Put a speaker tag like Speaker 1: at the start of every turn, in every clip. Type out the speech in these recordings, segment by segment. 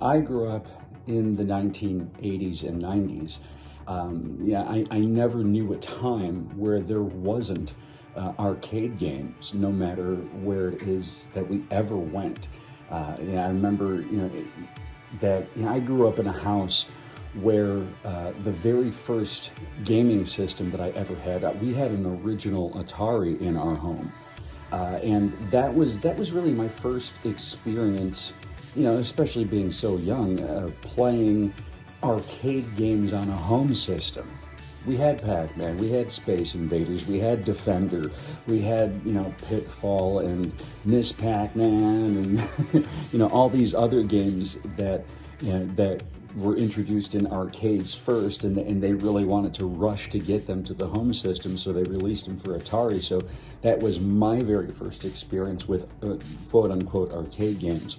Speaker 1: I grew up in the 1980s and 90s. I never knew a time where there wasn't arcade games, no matter where it is that we ever went. I remember, I grew up in a house where the very first gaming system that I ever had, we had an original Atari in our home. And that was really my first experience, especially being so young, playing arcade games on a home system. We had Pac-Man, we had Space Invaders, we had Defender, we had, Pitfall and Miss Pac-Man and, all these other games that were introduced in arcades first, and they really wanted to rush to get them to the home system, so they released them for Atari. So that was my very first experience with quote-unquote arcade games.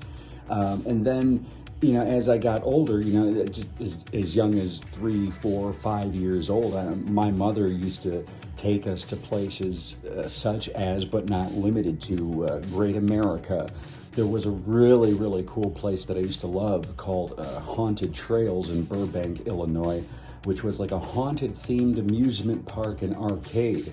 Speaker 1: And then, as I got older, just as young as 3, 4, 5 years old, my mother used to take us to places such as, but not limited to, Great America. There was a really, really cool place that I used to love called Haunted Trails in Burbank, Illinois, which was like a haunted themed amusement park and arcade.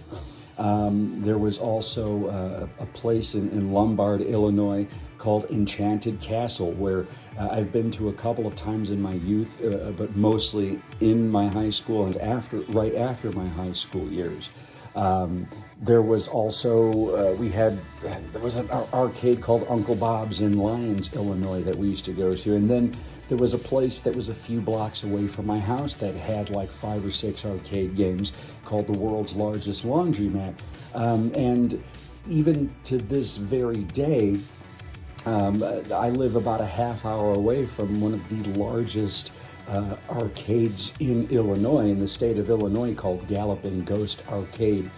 Speaker 1: There was also a place in Lombard, Illinois called Enchanted Castle, where I've been to a couple of times in my youth, but mostly in my high school and right after my high school years. There was also, there was an arcade called Uncle Bob's in Lyons, Illinois that we used to go to. And then there was a place that was a few blocks away from my house that had like 5 or 6 arcade games called the World's Largest Laundromat. And even to this very day, I live about a half hour away from one of the largest arcades in Illinois, in the state of Illinois, called Galloping Ghost Arcade,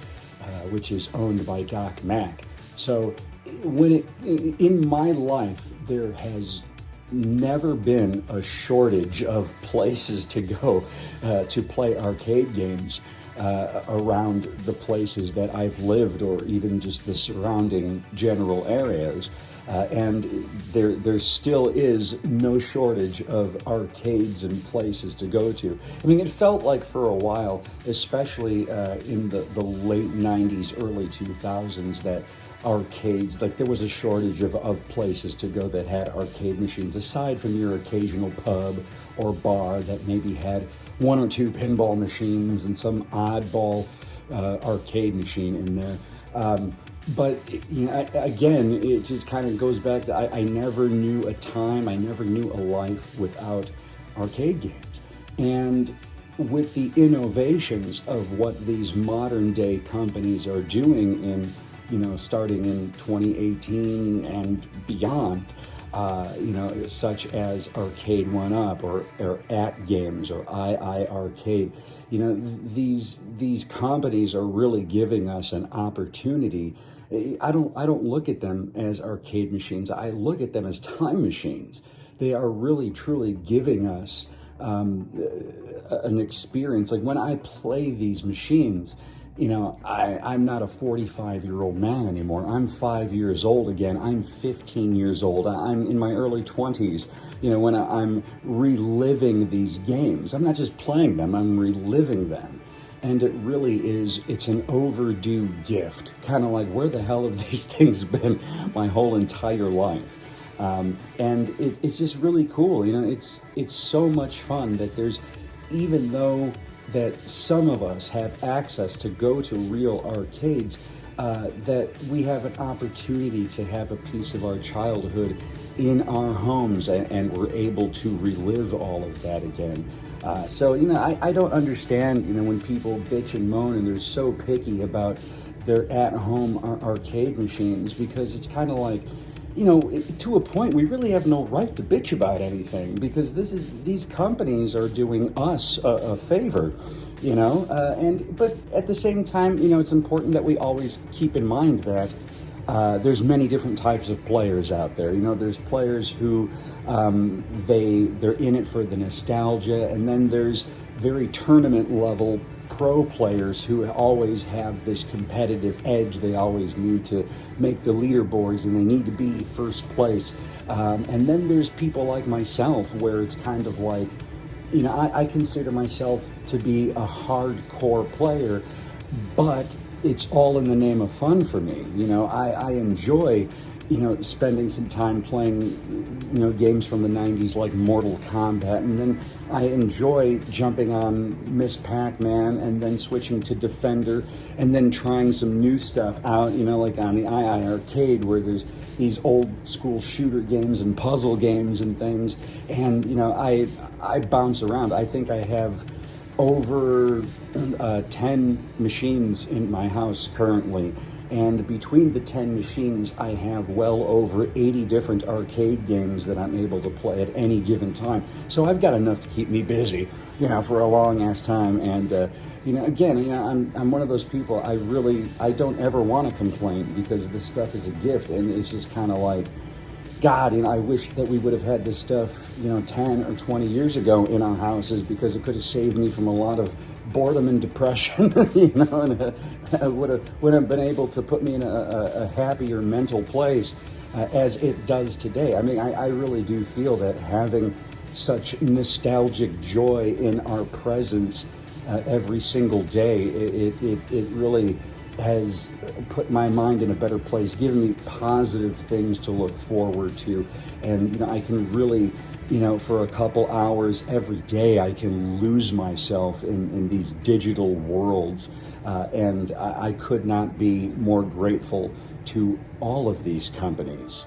Speaker 1: which is owned by Doc Mack. So in my life, there has never been a shortage of places to go to play arcade games around the places that I've lived, or even just the surrounding general areas. And there still is no shortage of arcades and places to go to. I mean, it felt like for a while, especially in the late 90s, early 2000s, that arcades, like there was a shortage of places to go that had arcade machines, aside from your occasional pub or bar that maybe had 1 or 2 pinball machines and some oddball arcade machine in there. But again, it just kind of goes back to I never knew a time, I never knew a life without arcade games. And with the innovations of what these modern day companies are doing in, starting in 2018 and beyond, such as Arcade One Up or At Games or II Arcade, these companies are really giving us an opportunity. I don't look at them as arcade machines. I look at them as time machines. They are really, truly giving us an experience. Like when I play these machines, I'm not a 45-year-old man anymore. I'm 5 years old again. I'm 15 years old. I'm in my early 20s, when I'm reliving these games. I'm not just playing them, I'm reliving them. And it really is, it's an overdue gift. Kind of like, where the hell have these things been my whole entire life? And it's just really cool. It's so much fun that even though that some of us have access to go to real arcades, that we have an opportunity to have a piece of our childhood in our homes, and we're able to relive all of that again. So I don't understand, when people bitch and moan and they're so picky about their at-home arcade machines, because it's kind of like, to a point, we really have no right to bitch about anything, because these companies are doing us a favor, but at the same time, it's important that we always keep in mind that there's many different types of players out there. There's players who they're in it for the nostalgia, and then there's very tournament level pro players who always have this competitive edge. They always need to make the leaderboards and they need to be first place. And then there's people like myself where it's kind of like, I consider myself to be a hardcore player, but it's all in the name of fun for me. I enjoy, spending some time playing, games from the 90s like Mortal Kombat, and then I enjoy jumping on Miss Pac-Man and then switching to Defender and then trying some new stuff out, like on the II Arcade where there's these old school shooter games and puzzle games and things. And, I bounce around. I think I have over 10 machines in my house currently. And between the 10 machines, I have well over 80 different arcade games that I'm able to play at any given time. So I've got enough to keep me busy, for a long ass time. And, again, I'm one of those people, I don't ever want to complain because this stuff is a gift. And it's just kind of like, God, I wish that we would have had this stuff, 10 or 20 years ago in our houses because it could have saved me from a lot of boredom and depression, and would have been able to put me in a happier mental place as it does today. I mean, I really do feel that having such nostalgic joy in our presence every single day, it really has put my mind in a better place, given me positive things to look forward to. And, I can really, for a couple hours every day, I can lose myself in these digital worlds. And I could not be more grateful to all of these companies.